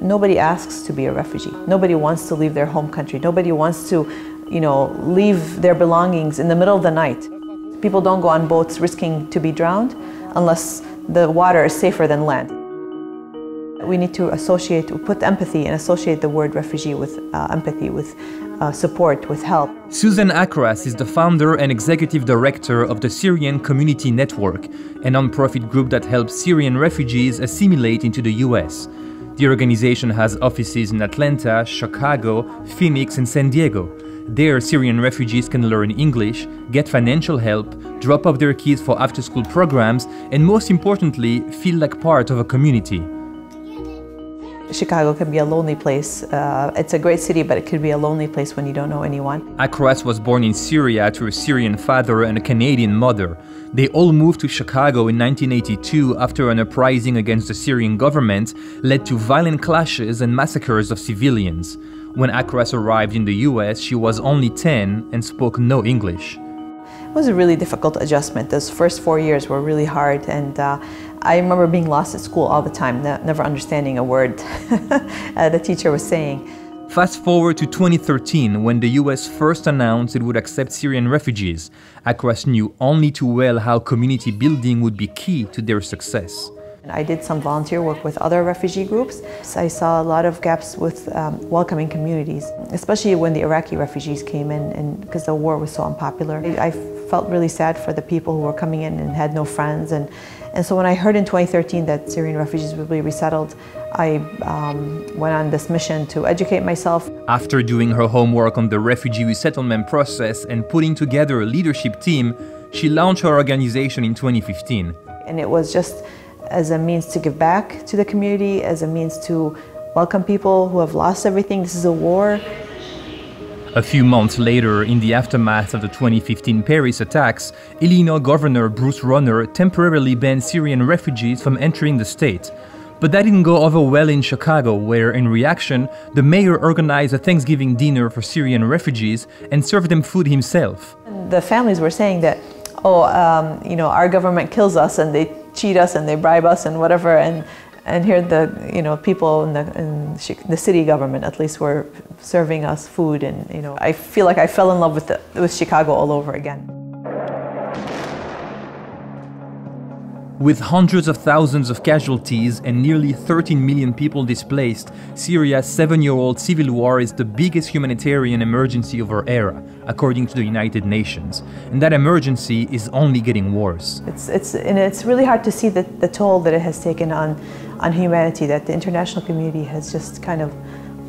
Nobody asks to be a refugee. Nobody wants to leave their home country. Nobody wants to, leave their belongings in the middle of the night. People don't go on boats risking to be drowned unless the water is safer than land. We need to put empathy and associate the word refugee with empathy, with support, with help. Susan Akras is the founder and executive director of the Syrian Community Network, a non-profit group that helps Syrian refugees assimilate into the US. The organization has offices in Atlanta, Chicago, Phoenix, and San Diego. There, Syrian refugees can learn English, get financial help, drop off their kids for after-school programs, and most importantly, feel like part of a community. Chicago can be a lonely place. It's a great city, but it could be a lonely place when you don't know anyone. Akras was born in Syria to a Syrian father and a Canadian mother. They all moved to Chicago in 1982 after an uprising against the Syrian government led to violent clashes and massacres of civilians. When Akras arrived in the US, she was only 10 and spoke no English. It was a really difficult adjustment. Those first 4 years were really hard, and I remember being lost at school all the time, never understanding a word the teacher was saying. Fast forward to 2013, when the US first announced it would accept Syrian refugees. Akras knew only too well how community building would be key to their success. I did some volunteer work with other refugee groups. I saw a lot of gaps with welcoming communities, especially when the Iraqi refugees came in, and because the war was so unpopular. I felt really sad for the people who were coming in and had no friends. And so when I heard in 2013 that Syrian refugees would be resettled, I went on this mission to educate myself. After doing her homework on the refugee resettlement process and putting together a leadership team, she launched her organization in 2015. And it was just as a means to give back to the community, as a means to welcome people who have lost everything. This is a war. A few months later, in the aftermath of the 2015 Paris attacks, Illinois Governor Bruce Rauner temporarily banned Syrian refugees from entering the state. But that didn't go over well in Chicago, where, in reaction, the mayor organized a Thanksgiving dinner for Syrian refugees and served them food himself. The families were saying that, our government kills us and they cheat us and they bribe us and whatever, and here the people in the city government at least were serving us food, and I feel like I fell in love with Chicago all over again. With hundreds of thousands of casualties and nearly 13 million people displaced, Syria's 7-year-old civil war is the biggest humanitarian emergency of our era, according to the United Nations. And that emergency is only getting worse. It's really hard to see the toll that it has taken on humanity, that the international community has just kind of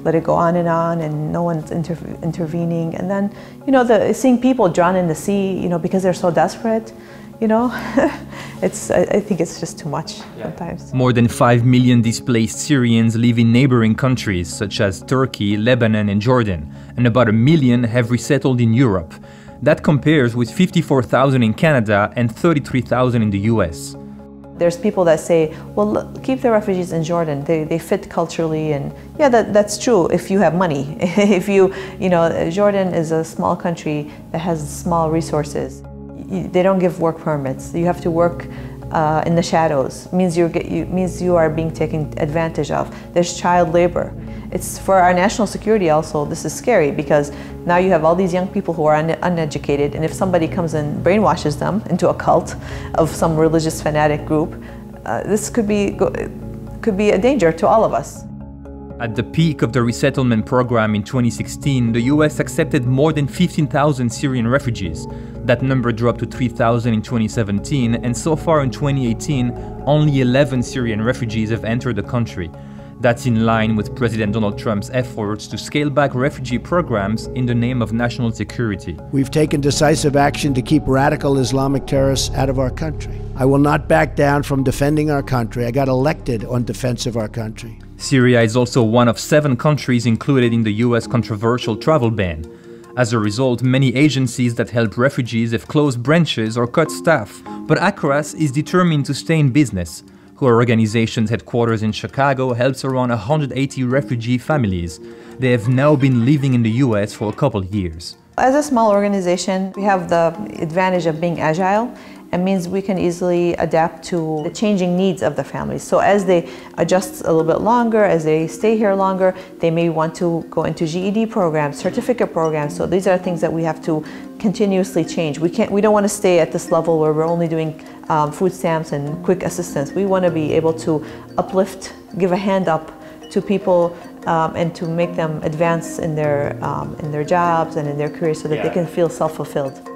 let it go on and no one's intervening. And then, seeing people drown in the sea, because they're so desperate, I think it's just too much sometimes. More than 5 million displaced Syrians live in neighboring countries such as Turkey, Lebanon, and Jordan, and about 1 million have resettled in Europe. That compares with 54,000 in Canada and 33,000 in the US. There's people that say, well, look, keep the refugees in Jordan. They fit culturally, and yeah, that's true if you have money. If Jordan is a small country that has small resources. They don't give work permits. You have to work in the shadows. Means you are being taken advantage of. There's child labor. It's for our national security also. This is scary because now you have all these young people who are uneducated, and if somebody comes and brainwashes them into a cult of some religious fanatic group, this could be a danger to all of us. At the peak of the resettlement program in 2016, the US accepted more than 15,000 Syrian refugees. That number dropped to 3,000 in 2017, and so far in 2018, only 11 Syrian refugees have entered the country. That's in line with President Donald Trump's efforts to scale back refugee programs in the name of national security. We've taken decisive action to keep radical Islamic terrorists out of our country. I will not back down from defending our country. I got elected on defense of our country. Syria is also one of 7 countries included in the US controversial travel ban. As a result, many agencies that help refugees have closed branches or cut staff, but Akras is determined to stay in business. Her organization's headquarters in Chicago helps around 180 refugee families. They have now been living in the US for a couple years. As a small organization, we have the advantage of being agile, It means we can easily adapt to the changing needs of the families. So as they adjust a little bit longer, as they stay here longer, they may want to go into GED programs, certificate programs. So these are things that we have to continuously change. We don't want to stay at this level where we're only doing food stamps and quick assistance. We want to be able to uplift, give a hand up to people and to make them advance in their jobs and in their careers so that they can feel self-fulfilled.